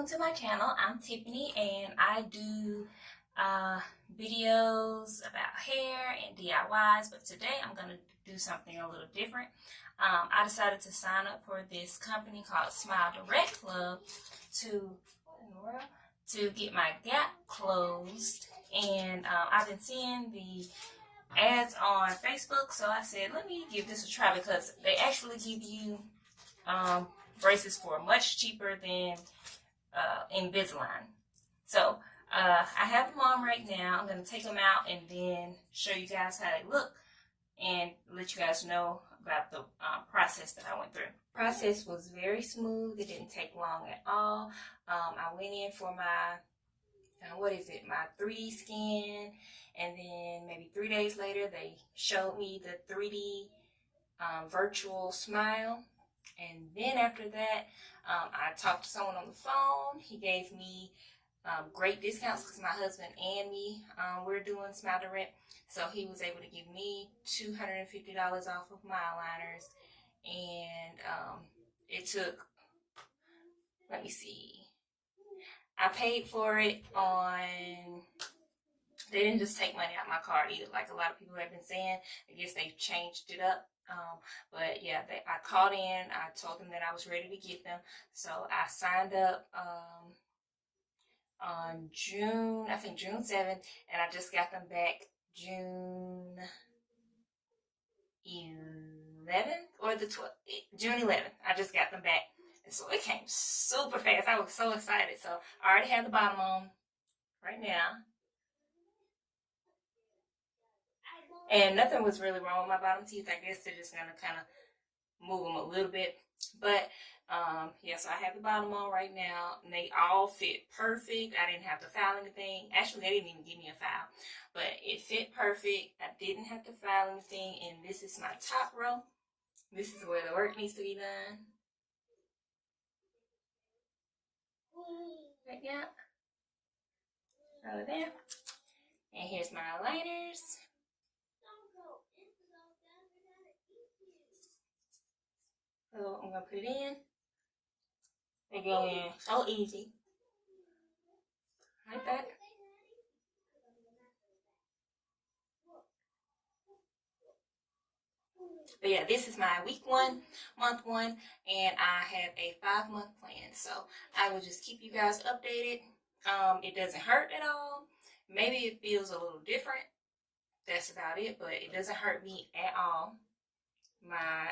welcome to my channel. I'm Tiffany and I do videos about hair and DIYs, but today I'm going to do something a little different. I decided to sign up for this company called Smile Direct Club to get my gap closed, and I've been seeing the ads on Facebook, so I said let me give this a try because they actually give you braces for much cheaper than Invisalign. So I have them on right now. I'm going to take them out and then show you guys how they look and let you guys know about the process that I went through. The process was very smooth. It didn't take long at all. I went in for my my 3D scan, and then maybe 3 days later they showed me the 3D virtual smile. And then after that, I talked to someone on the phone. He gave me great discounts because my husband and me, we're doing Smile Direct. So he was able to give me $250 off of my aligners. And it took, let me see, I paid for it on, they didn't just take money out my card either, like a lot of people have been saying. I guess they've changed it up. But yeah, I called in, I told them that I was ready to get them. So I signed up on June 7th, and I just got them back June 11th or the 12th, June 11th. I just got them back. And so it came super fast. I was so excited. So I already have the bottom on right now. And nothing was really wrong with my bottom teeth. I guess they're just going to kind of move them a little bit. But, yeah, so I have the bottom on right now. And they all fit perfect. I didn't have to file anything. Actually, they didn't even give me a file. But it fit perfect. I didn't have to file anything. And this is my top row. This is where the work needs to be done. Right now. Over there. And here's my aligners. So I'm going to put it in. They go in so easy. Like that. But yeah, this is my week 1, month 1, and I have a 5-month plan. So I will just keep you guys updated. It doesn't hurt at all. Maybe it feels a little different. That's about it, but it doesn't hurt me at all. My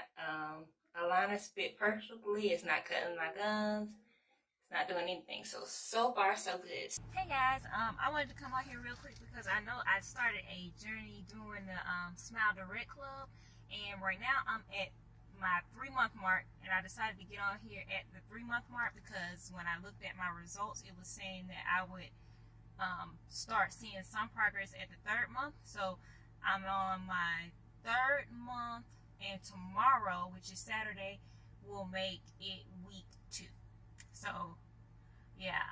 aligners fit perfectly. It's not cutting my gums. It's not doing anything. So far, so good. Hey guys, I wanted to come out here real quick because I know I started a journey doing the Smile Direct Club, and right now I'm at my 3-month mark, and I decided to get on here at the 3-month mark because when I looked at my results, it was saying that I would start seeing some progress at the 3rd month. So I'm on my 3rd month, and tomorrow, which is Saturday, will make it week 2. So yeah,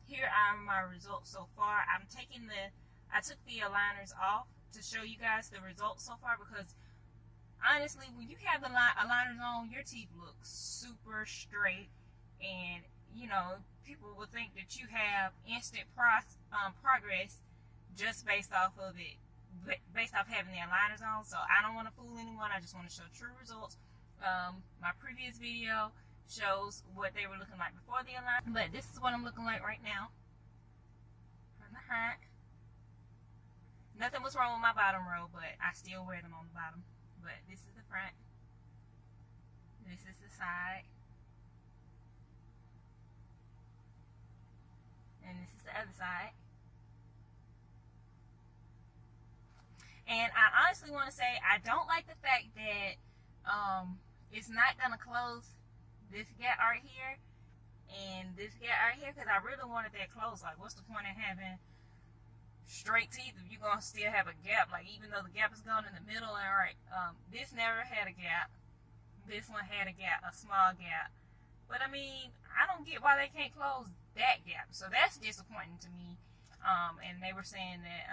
here are my results so far. I took the aligners off to show you guys the results so far because honestly, when you have the aligners on, your teeth look super straight, and you know, people will think that you have instant progress just based off of it, based off having the aligners on. So I don't want to fool anyone. I just want to show true results. My previous video shows what they were looking like before the aligner, but this is what I'm looking like right now from the front. Nothing was wrong with my bottom row, but I still wear them on the bottom. But this is the front. This is the side. And this is the other side. And I honestly want to say I don't like the fact that it's not going to close this gap right here and this gap right here, because I really wanted that closed. Like, what's the point of having straight teeth if you're going to still have a gap? Like, even though the gap is gone in the middle, all right, this never had a gap. This one had a gap, a small gap. But I mean, I don't get why they can't close that gap. So that's disappointing to me. And they were saying that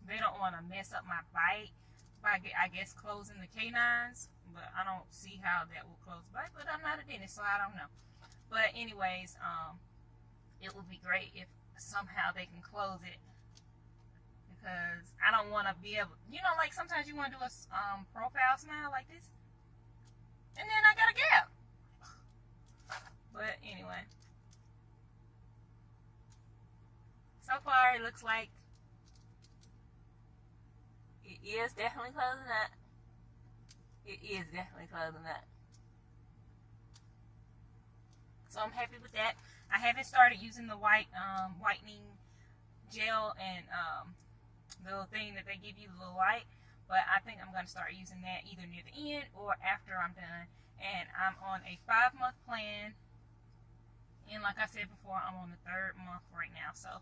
they don't want to mess up my bite by, I guess, closing the canines. But I don't see how that will close the bite. But I'm not a dentist, so I don't know. But anyways, it would be great if somehow they can close it, because I don't want to be able, you know, like sometimes you want to do a profile smile like this, and then I got a gap. But anyway, so far it looks like it is definitely closing up. It is definitely closing up. So I'm happy with that. I haven't started using the whitening gel and little thing that they give you, the little light, but I think I'm going to start using that either near the end or after I'm done. And I'm on a 5-month plan, and like I said before, I'm on the 3rd month right now, so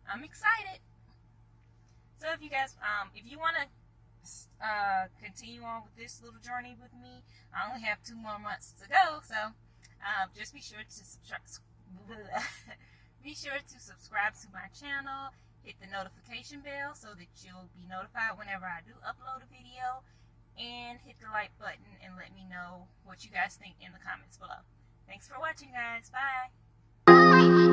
I'm excited. So if you guys, if you want to continue on with this little journey with me, I only have 2 more months to go, so just be sure to subscribe to my channel, hit the notification bell so that you'll be notified whenever I do upload a video, and hit the like button and let me know what you guys think in the comments below. Thanks for watching, guys. Bye.